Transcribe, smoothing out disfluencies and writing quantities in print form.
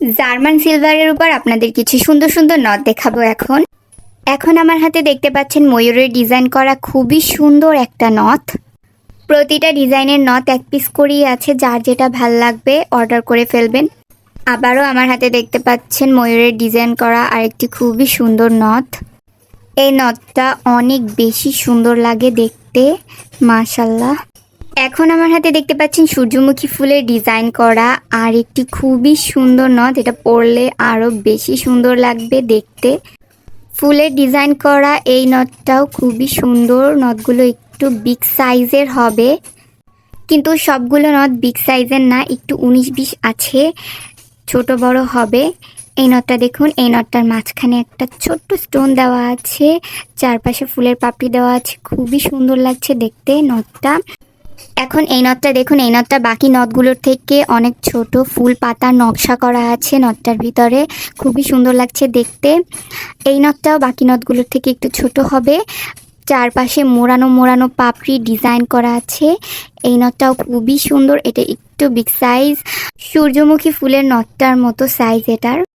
German সিলভারের উপর আপনাদের কিছু সুন্দর সুন্দর নথ দেখাবো এখন। এখন আমার হাতে দেখতে পাচ্ছেন ময়ূরের ডিজাইন করা খুবই সুন্দর একটা নথ। প্রতিটা ডিজাইনের নথ এক পিস করেই আছে, যার যেটা ভাল লাগবে অর্ডার করে ফেলবেন। আবারও আমার হাতে দেখতে পাচ্ছেন ময়ূরের ডিজাইন করা আরেকটি খুবই সুন্দর নথ। এই নথটা অনেক বেশি সুন্দর লাগে দেখতে, মাশাল্লাহ। এখন আমার হাতে দেখতে পাচ্ছেন সূর্যমুখী ফুলের ডিজাইন করা আর একটি খুবই সুন্দর নথ। এটা পরলে আরও বেশি সুন্দর লাগবে দেখতে। ফুলের ডিজাইন করা এই নথটাও খুবই সুন্দর। নথগুলো একটু বিগ সাইজের হবে, কিন্তু সবগুলো নথ বিগ সাইজের না, একটু 19-20 আছে, ছোট বড় হবে। এই নথটা দেখুন, এই নথটার মাঝখানে একটা ছোট্ট স্টোন দেওয়া আছে, চারপাশে ফুলের পাপড়ি দেওয়া আছে, খুবই সুন্দর লাগছে দেখতে নথটা। এখন এই নথটা দেখুন, এই নথটা বাকি নথগুলোর থেকে অনেক ছোট, ফুল পাতার নকশা করা আছে নথটার ভিতরে, খুবই সুন্দর লাগছে দেখতে। এই নথটাও বাকি নথগুলোর থেকে একটু ছোট হবে, চারপাশে মোড়ানো মোড়ানো পাপড়ি ডিজাইন করা আছে। এই নথটাও খুবই সুন্দর, এটা একটু বিগ সাইজ, সূর্যমুখী ফুলের নথটার মতো সাইজ এটার।